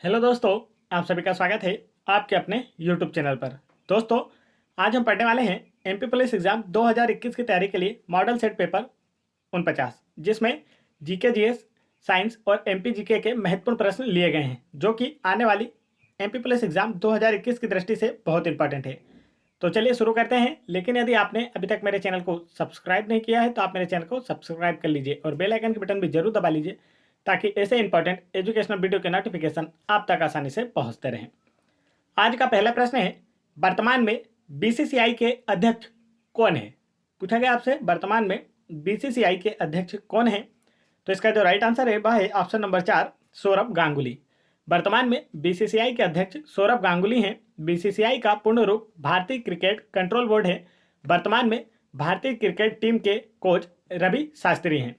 Hello दोस्तों, आप सभी का स्वागत है आपके अपने यूट्यूब चैनल पर। दोस्तों, आज हम पढ़ने वाले हैं एमपी पुलिस एग्जाम 2021 की तैयारी के लिए मॉडल सेट पेपर 49, जिसमें जीके जीएस साइंस और एमपी जीके के महत्वपूर्ण प्रश्न लिए गए हैं, जो कि आने वाली एमपी पुलिस एग्जाम 2021 की दृष्टि से बहुत इंपॉर्टेंट है। तो चलिए शुरू करते हैं। लेकिन यदि आपने अभी तक मेरे चैनल को सब्सक्राइब नहीं किया है तो आप मेरे चैनल को सब्सक्राइब कर लीजिए और बेल आइकन के बटन भी जरूर दबा लीजिए, ताकि ऐसे इंपॉर्टेंट एजुकेशनल वीडियो के नोटिफिकेशन आप तक आसानी से पहुंचते रहें। आज का पहला प्रश्न है, वर्तमान में बीसीसीआई के अध्यक्ष कौन है? पूछा गया आपसे, वर्तमान में बीसीसीआई के अध्यक्ष कौन है? तो इसका जो राइट आंसर है वह है ऑप्शन नंबर 4, सौरभ गांगुली। वर्तमान में बीसीसीआई के अध्यक्ष सौरभ गांगुली हैं। बीसीसीआई का पूर्ण रूप भारतीय क्रिकेट कंट्रोल बोर्ड है। वर्तमान में भारतीय क्रिकेट टीम के कोच रवि शास्त्री हैं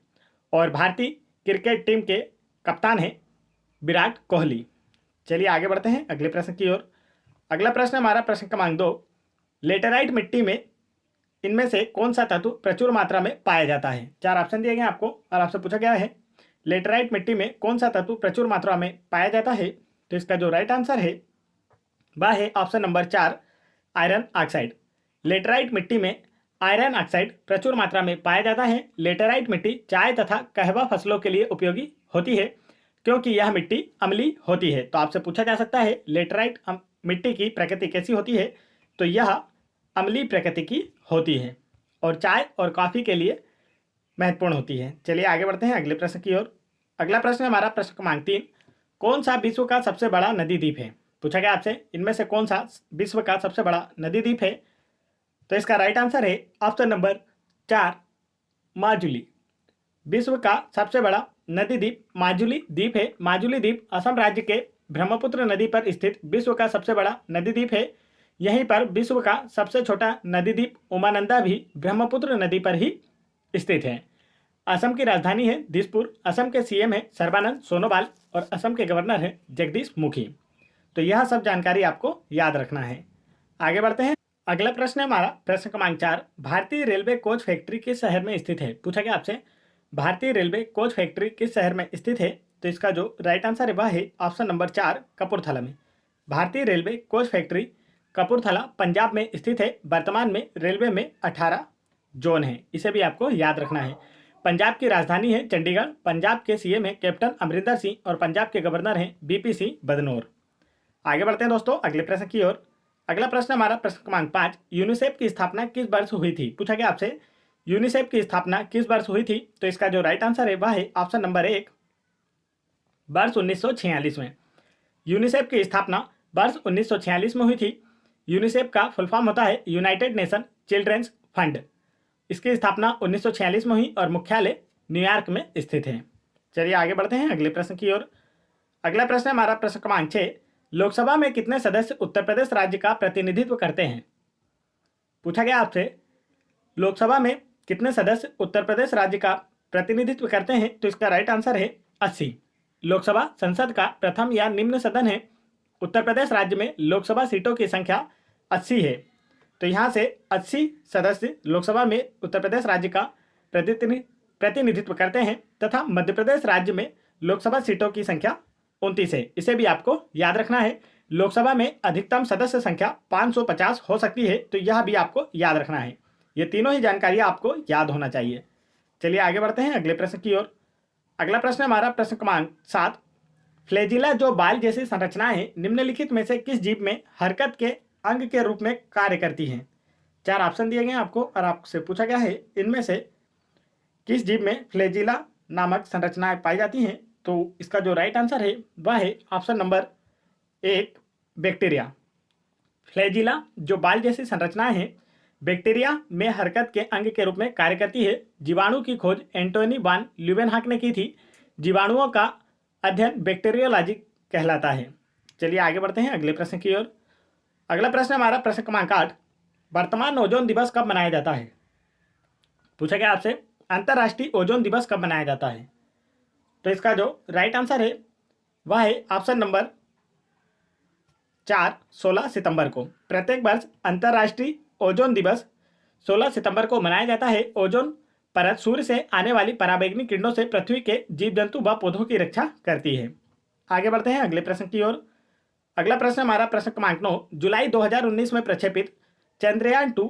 और भारतीय क्रिकेट टीम के कप्तान हैं विराट कोहली। चलिए आगे बढ़ते हैं अगले प्रश्न की ओर। अगला प्रश्न हमारा प्रश्न क्रमांक 2, लेटेराइट मिट्टी में इनमें से कौन सा तत्व प्रचुर मात्रा में पाया जाता है? 4 ऑप्शन दिए गए आपको और आपसे पूछा गया है लेटेराइट मिट्टी में कौन सा तत्व प्रचुर मात्रा में पाया जाता है? तो इसका जो राइट आंसर है वह है option number 4, iron oxide. Laterite मिट्टी में आयरन ऑक्साइड प्रचुर मात्रा में पाया जाता है। लेटेराइट मिट्टी चाय तथा कहवा फसलों के लिए उपयोगी होती है, क्योंकि यह मिट्टी अम्लीय होती है। तो आपसे पूछा जा सकता है लेटेराइट मिट्टी की प्रकृति कैसी होती है? तो यह अम्लीय प्रकृति की होती है और चाय और कॉफ़ी के लिए महत्वपूर्ण होती है। चलिए आगे बढ़ते हैं अगले प्रश्न की ओर। अगला प्रश्न हमारा प्रश्न क्रमांक 3, कौन सा विश्व का सबसे बड़ा नदी द्वीप है? पूछा गया आपसे, इनमें से कौन सा विश्व का सबसे बड़ा नदी द्वीप है? तो इसका राइट आंसर है ऑप्शन नंबर 4, माजुली। विश्व का सबसे बड़ा नदी द्वीप माजुली द्वीप है। माजुली द्वीप असम राज्य के ब्रह्मपुत्र नदी पर स्थित विश्व का सबसे बड़ा नदी द्वीप है। यहीं पर विश्व का सबसे छोटा नदी द्वीप उमानंदा भी ब्रह्मपुत्र नदी पर ही स्थित है। असम की राजधानी है दिसपुर। असम के सीएम है सर्बानंद सोनोवाल और असम के गवर्नर है जगदीश मुखी। तो यह सब जानकारी आपको याद रखना है। आगे बढ़ते हैं। अगला प्रश्न है हमारा प्रश्न क्रमांक 4, भारतीय रेलवे कोच फैक्ट्री किस शहर में स्थित है? पूछा गया आपसे, भारतीय रेलवे कोच फैक्ट्री किस शहर में स्थित है? तो इसका जो राइट आंसर है वह है ऑप्शन नंबर 4, कपूरथला में। भारतीय railway coach factory Kapurthala Punjab में स्थित है। वर्तमान में रेलवे में 18 जोन है, इसे भी आपको याद रखना है। पंजाब की राजधानी है चंडीगढ़। पंजाब के सीएम है कैप्टन अमरिंदर सिंह और पंजाब के गवर्नर हैं बीपी सिंह बदनौर। आगे बढ़ते हैं दोस्तों अगले प्रश्न की ओर। अगला प्रश्न हमारा प्रश्न क्रमांक 5, यूनिसेफ की स्थापना किस वर्ष हुई थी? पूछा गया आपसे, यूनिसेफ की स्थापना किस वर्ष हुई थी? तो इसका जो राइट आंसर है वह है ऑप्शन नंबर 1, वर्ष 1946 में। यूनिसेफ की स्थापना वर्ष 1946 में हुई थी। यूनिसेफ का फुल फॉर्म होता है यूनाइटेड नेशन चिल्ड्रेंस फंड। इसकी स्थापना 1946 में हुई और मुख्यालय न्यूयॉर्क में स्थित है। चलिए आगे बढ़ते हैं अगले प्रश्न की ओर। अगला प्रश्न हमारा प्रश्न क्रमांक 6, लोकसभा में कितने सदस्य उत्तर प्रदेश राज्य का प्रतिनिधित्व करते हैं? पूछा गया आपसे, लोकसभा में कितने सदस्य उत्तर प्रदेश राज्य का प्रतिनिधित्व करते हैं? तो इसका राइट आंसर है 80। लोकसभा संसद का प्रथम या निम्न सदन है। उत्तर प्रदेश राज्य में लोकसभा सीटों की संख्या 80 है। तो यहाँ से 80 सदस्य लोकसभा में उत्तर प्रदेश राज्य का प्रतिनिधित्व करते हैं तथा मध्य प्रदेश राज्य में लोकसभा सीटों की संख्या 29 है। इसे भी आपको याद रखना है। लोकसभा में अधिकतम सदस्य संख्या 550 हो सकती है, तो यह भी आपको याद रखना है। ये तीनों ही जानकारियाँ आपको याद होना चाहिए। चलिए आगे बढ़ते हैं अगले प्रश्न की ओर। अगला प्रश्न हमारा प्रश्न क्रमांक 7, फ्लैजिला जो बाल जैसी संरचनाएं हैं, निम्नलिखित में से किस जीव में हरकत के अंग के रूप में कार्य करती हैं? 4 ऑप्शन दिए गए आपको और आपसे पूछा गया है इनमें से किस जीव में फ्लैजिला नामक संरचनाएं पाई जाती हैं? तो इसका जो राइट आंसर है वह है ऑप्शन नंबर 1, बैक्टीरिया। फ्लैजिला जो बाल जैसी संरचनाएं हैं, बैक्टीरिया में हरकत के अंग के रूप में कार्य करती है। जीवाणु की खोज एंटोनी वान ल्यूवेनहाक ने की थी। जीवाणुओं का अध्ययन बैक्टीरियोलॉजी कहलाता है। चलिए आगे बढ़ते हैं अगले प्रश्न की ओर। अगला प्रश्न हमारा प्रश्न क्रमांक 8, वर्तमान ओजोन दिवस कब मनाया जाता है? पूछा गया आपसे, अंतर्राष्ट्रीय ओजोन दिवस कब मनाया जाता है? तो इसका जो राइट आंसर है वह है ऑप्शन नंबर 4, 16 सितंबर को। प्रत्येक वर्ष अंतर्राष्ट्रीय ओजोन दिवस 16 सितंबर को मनाया जाता है। ओजोन परत सूर्य से आने वाली पराबैंगनी किरणों से पृथ्वी के जीव जंतु व पौधों की रक्षा करती है। आगे बढ़ते हैं अगले प्रश्न की ओर। अगला प्रश्न हमारा प्रश्न क्रमांक 9, जुलाई 2019 में प्रक्षेपित चंद्रयान-2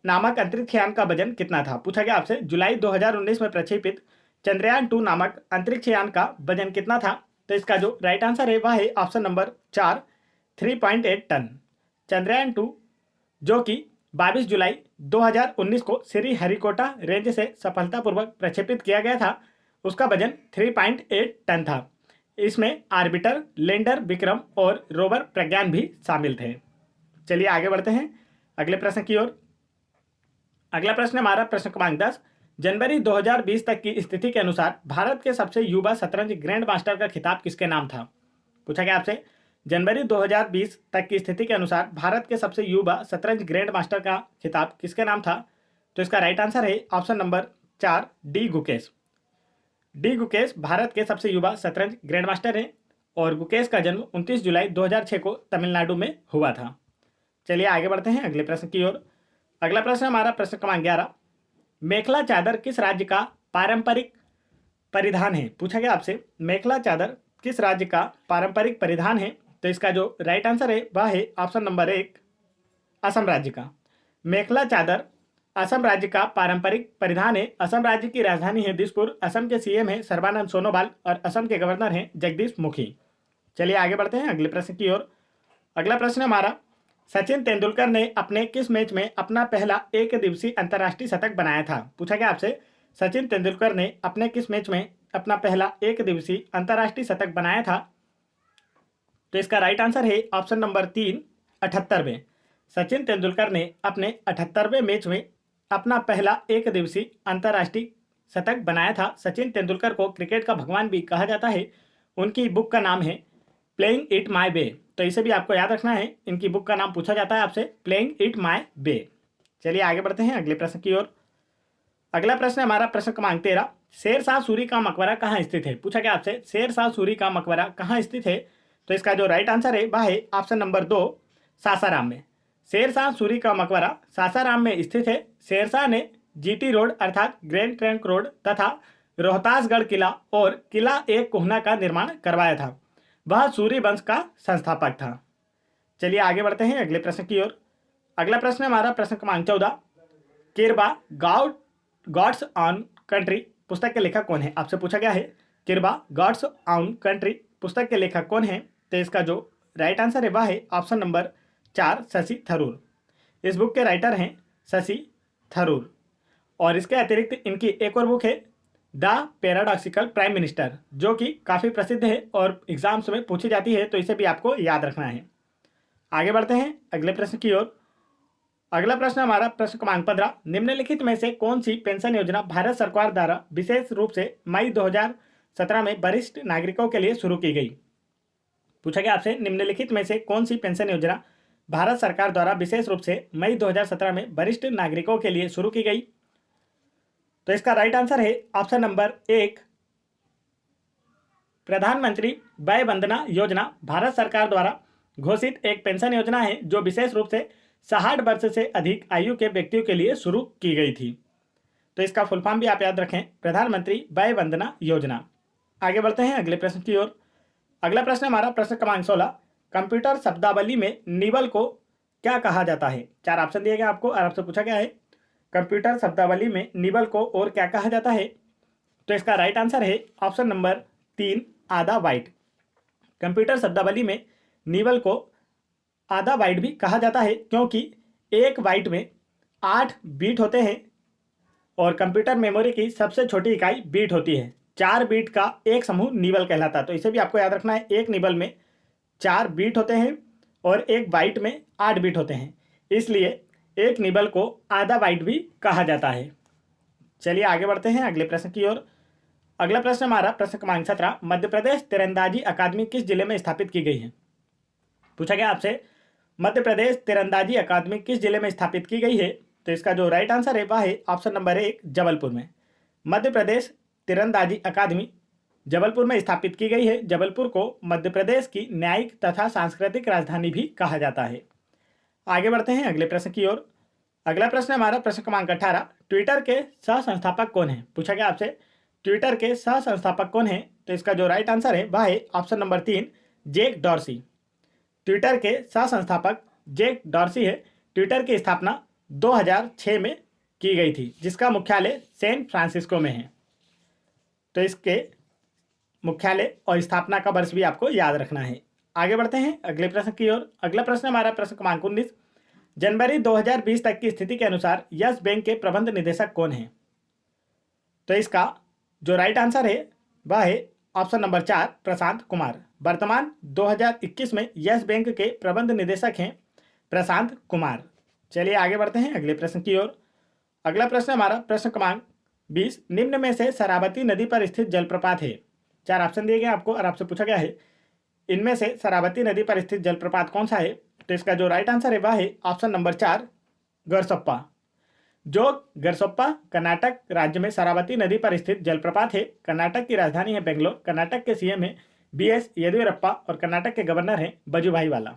नामक अंतरिक्ष यान का वजन कितना था? पूछा गया आपसे जुलाई 2019 में प्रक्षेपित चंद्रयान-2 नामक अंतरिक्ष यान का वजन कितना था? तो इसका जो राइट आंसर है वह है ऑप्शन नंबर 4, 3.8 टन। चंद्रयान-2 जो कि 22 जुलाई 2019 को श्रीहरिकोटा रेंज से सफलतापूर्वक प्रक्षेपित किया गया था, उसका वजन 3.8 टन था। इसमें आर्बिटर, लैंडर विक्रम और रोवर प्रज्ञान भी शामिल थे। चलिए आगे बढ़ते हैं अगले प्रश्न की ओर। अगला प्रश्न हमारा प्रश्न क्रमांक 10, जनवरी 2020 तक की स्थिति के अनुसार भारत के सबसे युवा शतरंज ग्रैंड मास्टर का खिताब किसके नाम था? पूछा गया आपसे जनवरी 2020 तक की स्थिति के अनुसार भारत के सबसे युवा शतरंज ग्रैंड मास्टर का खिताब किसके नाम था? तो इसका राइट आंसर है option number 4, D Gukesh. D Gukesh Bharat के सबसे युवा शतरंज ग्रैंड मास्टर हैं और गुकेश का जन्म 29 जुलाई 2006 को तमिलनाडु में हुआ था। चलिए आगे बढ़ते हैं अगले प्रश्न की ओर। अगला प्रश्न हमारा प्रश्न क्रमांक 11, मेखला चादर किस राज्य का पारंपरिक परिधान है? पूछा गया आपसे मेखला चादर किस राज्य का पारंपरिक परिधान है? तो इसका जो राइट आंसर है वह है ऑप्शन नंबर 1, असम राज्य का। मेखला चादर असम राज्य का पारंपरिक परिधान है। असम राज्य की राजधानी है दिसपुर। असम के सीएम है सर्बानंद सोनोवाल और असम के गवर्नर हैं जगदीश मुखी। चलिए आगे बढ़ते हैं अगले प्रश्न की ओर। अगला प्रश्न हमारा, सचिन तेंदुलकर ने अपने किस मैच में अपना पहला एक दिवसीय अंतर्राष्ट्रीय शतक बनाया था? पूछा गया आपसे सचिन तेंदुलकर ने अपने किस मैच में अपना पहला एक दिवसीय अंतर्राष्ट्रीय शतक बनाया था? तो इसका राइट आंसर है ऑप्शन नंबर 3, 78वें। सचिन तेंदुलकर ने अपने 78वें मैच में अपना पहला एक दिवसीय अंतर्राष्ट्रीय शतक बनाया था। सचिन तेंदुलकर को क्रिकेट का भगवान भी कहा जाता है। उनकी बुक का नाम है प्लेइंग इट माई वे, तो इसे भी आपको याद रखना है। इनकी बुक का नाम पूछा जाता है आपसे, प्लेइंग इट माई वे। चलिए आगे बढ़ते हैं अगले प्रश्न की ओर। अगला प्रश्न हमारा प्रश्न क्रमांक 13, शेरशाह सूरी का मकबरा कहाँ स्थित है? पूछा गया आपसे शेरशाह सूरी का मकबरा कहाँ स्थित है? तो इसका जो राइट आंसर है वह है ऑप्शन नंबर 2, सासाराम में। शेरशाह सूरी का मकबरा सासाराम में स्थित है। शेरशाह ने जीटी रोड अर्थात ग्रैंड ट्रंक रोड तथा रोहतासगढ़ किला और किला एक कोहना का निर्माण करवाया था। वह सूरी वंश का संस्थापक था। चलिए आगे बढ़ते हैं अगले प्रश्न की ओर। अगला प्रश्न हमारा प्रश्न क्रमांक 14, किरबा गॉड्स ऑन कंट्री पुस्तक के लेखक कौन है? आपसे पूछा गया है किरबा गॉड्स ऑन कंट्री पुस्तक के लेखक कौन है? तो इसका जो राइट आंसर है वह है ऑप्शन नंबर 4, शशि थरूर। इस बुक के राइटर हैं शशि थरूर। और इसके अतिरिक्त इनकी एक और बुक है द पैराडॉक्सिकल प्राइम मिनिस्टर, जो कि काफ़ी प्रसिद्ध है और एग्जाम्स में पूछी जाती है, तो इसे भी आपको याद रखना है। आगे बढ़ते हैं अगले प्रश्न की ओर। अगला प्रश्न हमारा प्रश्न क्रमांक 15, निम्नलिखित में से कौन सी पेंशन योजना भारत सरकार द्वारा विशेष रूप से मई 2017 में वरिष्ठ नागरिकों के लिए शुरू की गई? पूछा गया आपसे निम्नलिखित में से कौन सी पेंशन योजना भारत सरकार द्वारा विशेष रूप से मई 2017 में वरिष्ठ नागरिकों के लिए शुरू की गई? तो इसका राइट आंसर है ऑप्शन नंबर 1, प्रधानमंत्री वय वंदना योजना भारत सरकार द्वारा घोषित एक पेंशन योजना है जो विशेष रूप से 60 वर्ष से अधिक आयु के व्यक्तियों के लिए शुरू की गई थी। तो इसका फुल फॉर्म भी आप याद रखें, प्रधानमंत्री वय वंदना योजना। आगे बढ़ते हैं अगले प्रश्न की ओर। अगला प्रश्न हमारा प्रश्न क्रमांक 16, कंप्यूटर शब्दावली में निबल को क्या कहा जाता है? 4 ऑप्शन दिए गए आपको और आपसे पूछा गया है कंप्यूटर शब्दावली में निबल को और क्या कहा जाता है? तो इसका राइट आंसर है ऑप्शन नंबर 3, आधा बाइट। कंप्यूटर शब्दावली में निबल को आधा बाइट भी कहा जाता है क्योंकि एक बाइट में 8 बीट होते हैं और कंप्यूटर मेमोरी की सबसे छोटी इकाई बीट होती है। 4 बीट का एक समूह निबल कहलाता है, तो इसे भी आपको याद रखना है। एक निबल में 4 बीट होते हैं और एक बाइट में 8 बीट होते हैं, इसलिए एक निबल को आधा बाइट भी कहा जाता है। चलिए आगे बढ़ते हैं अगले प्रश्न की ओर। अगला प्रश्न हमारा प्रश्न क्रमांक 17, मध्य प्रदेश तीरंदाजी अकादमी किस जिले में स्थापित की गई है? पूछा गया आपसे मध्य प्रदेश तीरंदाजी अकादमी किस जिले में स्थापित की गई है? तो इसका जो राइट आंसर है वह है ऑप्शन नंबर 1, जबलपुर में। मध्य प्रदेश तीरंदाजी अकादमी जबलपुर में स्थापित की गई है। जबलपुर को मध्य प्रदेश की न्यायिक तथा सांस्कृतिक राजधानी भी कहा जाता है। आगे बढ़ते हैं अगले प्रश्न की ओर। अगला प्रश्न हमारा प्रश्न क्रमांक 18, ट्विटर के सह संस्थापक कौन है? पूछा गया आपसे ट्विटर के सह संस्थापक कौन है? तो इसका जो राइट आंसर है वह है option number 3, Jack Dorsey. Twitter के सह संस्थापक जैक डॉर्सी है। ट्विटर की स्थापना 2006 में की गई थी, जिसका मुख्यालय सैन फ्रांसिस्को में है। तो इसके मुख्यालय और स्थापना का वर्ष भी आपको याद रखना है। आगे बढ़ते हैं अगले प्रश्न की ओर। अगला प्रश्न हमारा प्रश्न क्रमांक 19, जनवरी 2020 तक की स्थिति के अनुसार यस बैंक के प्रबंध निदेशक कौन है? तो इसका जो राइट आंसर है वह है ऑप्शन नंबर 4, प्रशांत कुमार। वर्तमान 2021 में यस बैंक के प्रबंध निदेशक हैं प्रशांत कुमार। चलिए आगे बढ़ते हैं अगले प्रश्न की ओर। अगला प्रश्न हमारा प्रश्न क्रमांक 20, निम्न में से शरावती नदी पर स्थित जलप्रपात है। 4 ऑप्शन दिए गए आपको और आपसे पूछा गया है इनमें से शरावती नदी पर स्थित जलप्रपात कौन सा है? तो इसका जो राइट आंसर है वह है ऑप्शन नंबर 4, गरसप्पा। जो गरसप्पा कर्नाटक राज्य में शरावती नदी पर स्थित जलप्रपात है। कर्नाटक की राजधानी है बेंगलोर। कर्नाटक के सीएम है बीएस येदियुरप्पा और कर्नाटक के गवर्नर हैं वजुभाई वाला।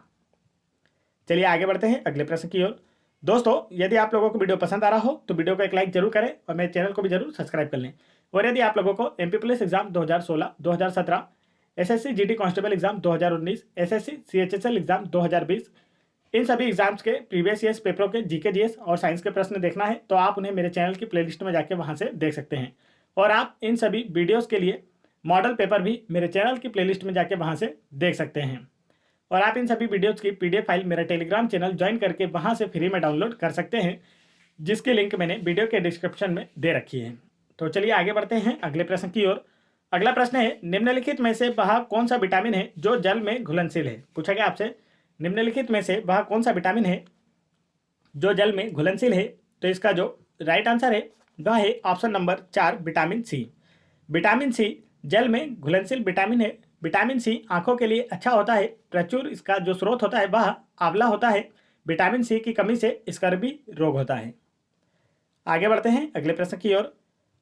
चलिए आगे बढ़ते हैं अगले प्रश्न की ओर। दोस्तों, यदि आप लोगों को वीडियो पसंद आ रहा हो तो वीडियो को एक लाइक जरूर करें और मेरे चैनल को भी जरूर सब्सक्राइब कर लें। और यदि आप लोगों को MP police exam 2016, 2017, SSC GD constable exam 2019, SSC CHSL exam 2020, इन सभी एग्जाम्स के प्रीवियस ईयर्स पेपरों के जीके जीएस और साइंस के प्रश्न देखना है तो आप उन्हें मेरे चैनल की प्लेलिस्ट में जाके वहां से देख सकते हैं। और आप इन सभी वीडियोस के लिए मॉडल पेपर भी मेरे चैनल की प्लेलिस्ट में जाके वहां से देख सकते हैं। और आप इन सभी वीडियोस की पीडीएफ फाइल मेरा टेलीग्राम चैनल ज्वाइन करके वहां से फ्री में डाउनलोड कर सकते हैं, जिसकी लिंक मैंने वीडियो के डिस्क्रिप्शन में दे रखी है। तो चलिए आगे बढ़ते हैं अगले प्रश्न की ओर। अगला प्रश्न है, निम्नलिखित में से वह कौन सा विटामिन है जो जल में घुलनशील है? पूछा गया आपसे निम्नलिखित में से वह कौन सा विटामिन है जो जल में घुलनशील है? तो इसका जो राइट आंसर है वह है option number 4, vitamin C. Vitamin C जल में घुलनशील विटामिन है। विटामिन सी आंखों के लिए अच्छा होता है। प्रचुर इसका जो स्रोत होता है वह आंवला होता है। विटामिन सी की कमी से स्कर्वी रोग होता है। आगे बढ़ते हैं अगले प्रश्न की ओर।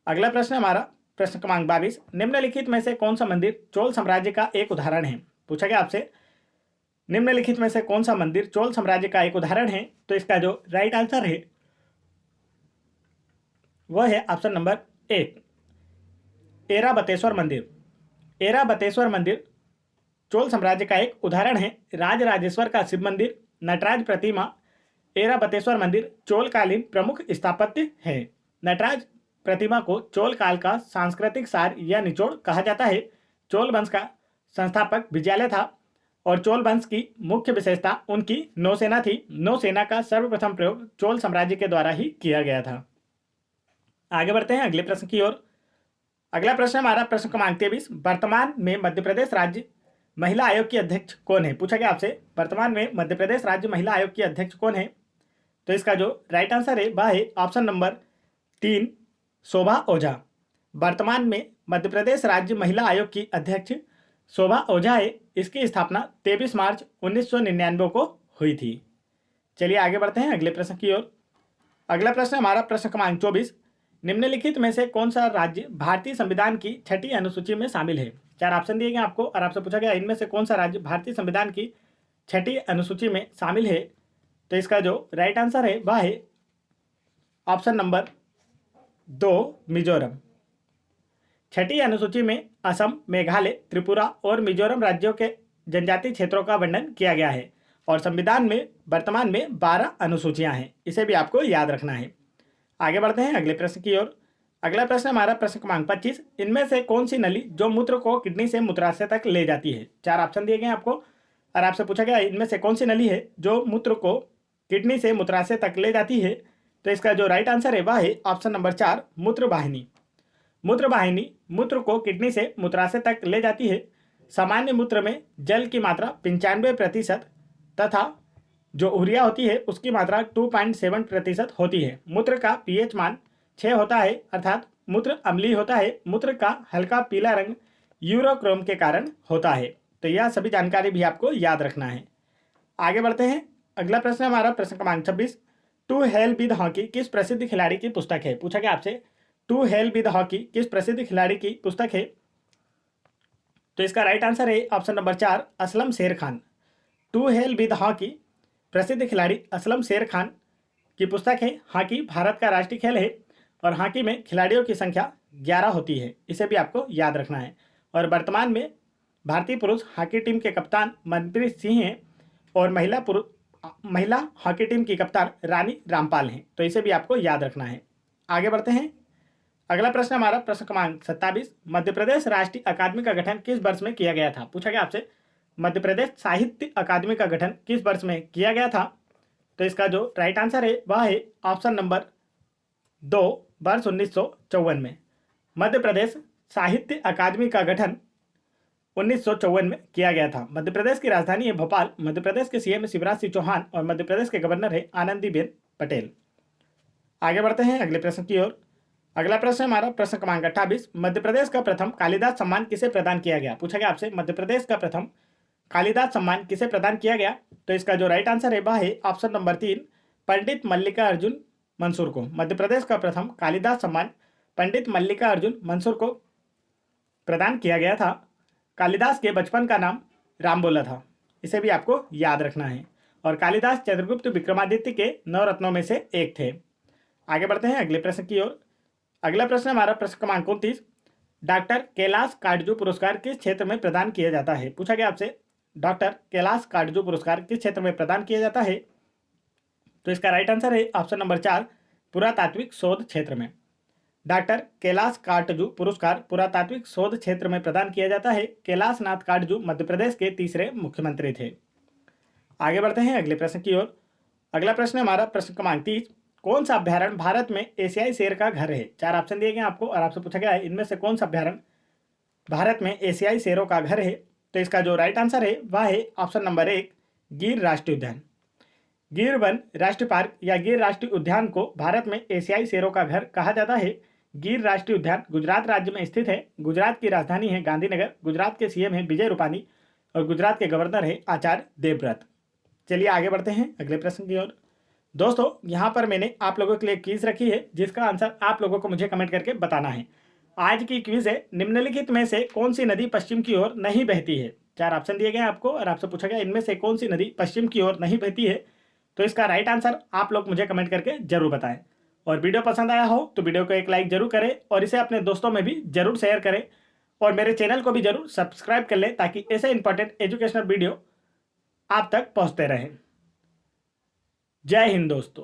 अगला प्रश्न हमारा प्रश्न क्रमांक 22, निम्नलिखित में से कौन सा मंदिर चोल साम्राज्य का एक उदाहरण है? पूछा गया आपसे निम्नलिखित में से कौन सा मंदिर चोल साम्राज्य का एक उदाहरण है? तो इसका जो राइट आंसर है वह है ऑप्शन नंबर 1, ऐरावतेश्वर मंदिर। ऐरावतेश्वर मंदिर चोल साम्राज्य का एक उदाहरण है। राजराजेश्वर का शिव मंदिर, नटराज प्रतिमा, ऐरावतेश्वर मंदिर चोलकालीन प्रमुख स्थापत्य है। नटराज प्रतिमा को चोल काल का सांस्कृतिक सार या निचोड़ कहा जाता है। चोल वंश का संस्थापक विजयालय था और चोल वंश की मुख्य विशेषता उनकी नौसेना थी। नौसेना का सर्वप्रथम प्रयोग चोल साम्राज्य के द्वारा ही किया गया था। आगे बढ़ते हैं अगले प्रश्न की ओर। अगला प्रश्न हमारा प्रश्न क्रमांक 23, वर्तमान में मध्य प्रदेश राज्य महिला आयोग की अध्यक्ष कौन है? पूछा गया आपसे वर्तमान में मध्य प्रदेश राज्य महिला आयोग की अध्यक्ष कौन है? तो इसका जो राइट आंसर है वह है ऑप्शन नंबर 3, शोभा ओझा। वर्तमान में मध्य प्रदेश राज्य महिला आयोग की अध्यक्ष शोभा ओझा है। इसकी स्थापना 23 मार्च 1999 को हुई थी। चलिए आगे बढ़ते हैं अगले प्रश्न की ओर। अगला प्रश्न हमारा प्रश्न क्रमांक 24, निम्नलिखित में से कौन सा राज्य भारतीय संविधान की 6ठी अनुसूची में शामिल है? 4 ऑप्शन दिए गए आपको और आपसे पूछा गया इनमें से कौन सा राज्य भारतीय संविधान की 6ठी अनुसूची में शामिल है? तो इसका जो राइट आंसर है वह है ऑप्शन नंबर 2, मिजोरम। 6ठी अनुसूची में असम, मेघालय, त्रिपुरा और मिजोरम राज्यों के जनजातीय क्षेत्रों का वर्णन किया गया है और संविधान में वर्तमान में 12 अनुसूचियां हैं। इसे भी आपको याद रखना है। आगे बढ़ते हैं अगले प्रश्न की ओर। अगला प्रश्न हमारा प्रश्न क्रमांक 25, इनमें से कौन सी नली जो मूत्र को किडनी से मूत्राशय तक ले जाती है? 4 ऑप्शन दिए गए आपको और आपसे पूछा गया इनमें से कौन सी नली है जो मूत्र को किडनी से मूत्राशय तक ले जाती है? तो इसका जो राइट आंसर है वह है ऑप्शन नंबर 4, मूत्रवाहिनी। मूत्रवाहिनी मूत्र को किडनी से मूत्राशय तक ले जाती है। सामान्य मूत्र में जल की मात्रा 95% तथा जो यूरिया होती है उसकी मात्रा 2.7% होती है। मूत्र का पीएच मान 6 होता है अर्थात मूत्र अम्लीय होता है। मूत्र का हल्का पीला रंग यूरोक्रोम के कारण होता है। तो यह सभी जानकारी भी आपको याद रखना है। आगे बढ़ते हैं अगला प्रश्न हमारा प्रश्न क्रमांक 26, टू हेल विद हॉकी किस प्रसिद्ध खिलाड़ी की पुस्तक है? पूछा गया आपसे टू हेल विद हॉकी किस प्रसिद्ध खिलाड़ी की पुस्तक है? तो इसका राइट आंसर है option number 4, Aslam Sher Khan. To hell with hockey प्रसिद्ध खिलाड़ी असलम शेर खान की पुस्तक है। हॉकी भारत का राष्ट्रीय खेल है और हॉकी में खिलाड़ियों की संख्या 11 होती है, इसे भी आपको याद रखना है। और वर्तमान में भारतीय पुरुष हॉकी टीम के कप्तान मनप्रीत सिंह हैं और महिला हॉकी टीम की कप्तान रानी रामपाल हैं, तो इसे भी आपको याद रखना है। आगे बढ़ते हैं। अगला प्रश्न हमारा प्रश्न क्रमांक 27, मध्य प्रदेश राष्ट्रीय अकादमी का गठन किस वर्ष में किया गया था? पूछा गया आपसे मध्य प्रदेश साहित्य अकादमी का गठन किस वर्ष में किया गया था? तो इसका जो राइट आंसर है वह है ऑप्शन नंबर 2, वर्ष 1954 में। मध्य प्रदेश साहित्य अकादमी का गठन 1954 में किया गया था। मध्य प्रदेश की राजधानी है भोपाल। मध्य प्रदेश के सीएम शिवराज सिंह चौहान और मध्य प्रदेश के गवर्नर है आनंदीबेन पटेल। आगे बढ़ते हैं अगले प्रश्न की ओर। अगला प्रश्न हमारा प्रश्न क्रमांक 28, मध्य प्रदेश का प्रथम कालिदास सम्मान किसे प्रदान किया गया? पूछा गया आपसे मध्य प्रदेश का प्रथम कालिदास सम्मान किसे प्रदान किया गया? तो इसका जो राइट आंसर है वह है ऑप्शन नंबर 3, पंडित मल्लिका अर्जुन मंसूर को। मध्य प्रदेश का प्रथम कालिदास सम्मान पंडित मल्लिका अर्जुन मंसूर को प्रदान किया गया था। कालिदास के बचपन का नाम रामबोला था, इसे भी आपको याद रखना है। और कालिदास चंद्रगुप्त विक्रमादित्य के 9 रत्नों में से एक थे। आगे बढ़ते हैं अगले प्रश्न की ओर। अगला प्रश्न हमारा प्रश्न क्रमांक 29, डॉक्टर कैलाश काटजू पुरस्कार किस क्षेत्र में प्रदान किया जाता है? पूछा गया आपसे डॉक्टर कैलाश काटजू पुरस्कार किस क्षेत्र में प्रदान किया जाता है? तो इसका राइट आंसर है ऑप्शन नंबर 4, पुरातात्विक शोध क्षेत्र में। डॉक्टर कैलाश काटजू पुरस्कार पुरातात्विक शोध क्षेत्र में प्रदान किया जाता है। कैलाश नाथ काटजू मध्य प्रदेश के तीसरे मुख्यमंत्री थे। आगे बढ़ते हैं अगले प्रश्न की ओर। अगला प्रश्न हमारा प्रश्न क्रमांक 30, कौन सा अभ्यारण्य भारत में एशियाई शेर का घर है? 4 ऑप्शन दिए गए आपको और आपसे पूछा गया है इनमें से कौन सा अभ्यारण्य भारत में एशियाई शेरों का घर है? तो इसका जो राइट आंसर है वह है ऑप्शन नंबर 1, गिर राष्ट्रीय उद्यान। गिर वन राष्ट्रीय पार्क या गिर राष्ट्रीय उद्यान को भारत में एशियाई शेरों का घर कहा जाता है। गिर राष्ट्रीय उद्यान गुजरात राज्य में स्थित है। गुजरात की राजधानी है गांधीनगर। गुजरात के सीएम हैं विजय रूपानी और गुजरात के गवर्नर है आचार्य देवव्रत। चलिए आगे बढ़ते हैं अगले प्रश्न की ओर। दोस्तों यहाँ पर मैंने आप लोगों के लिए क्विज रखी है जिसका आंसर आप लोगों को मुझे कमेंट करके बताना है। आज की क्विज है, निम्नलिखित में से कौन सी नदी पश्चिम की ओर नहीं बहती है? 4 ऑप्शन दिए गए आपको और आपसे पूछा गया इनमें से कौन सी नदी पश्चिम की ओर नहीं बहती है? तो इसका राइट आंसर आप लोग मुझे कमेंट करके जरूर बताएं। और वीडियो पसंद आया हो तो वीडियो को एक लाइक जरूर करें और इसे अपने दोस्तों में भी जरूर शेयर करें और मेरे चैनल को भी जरूर सब्सक्राइब कर लें ताकि ऐसे इंपॉर्टेंट एजुकेशनल वीडियो आप तक पहुंचते रहें। जय हिंद दोस्तों।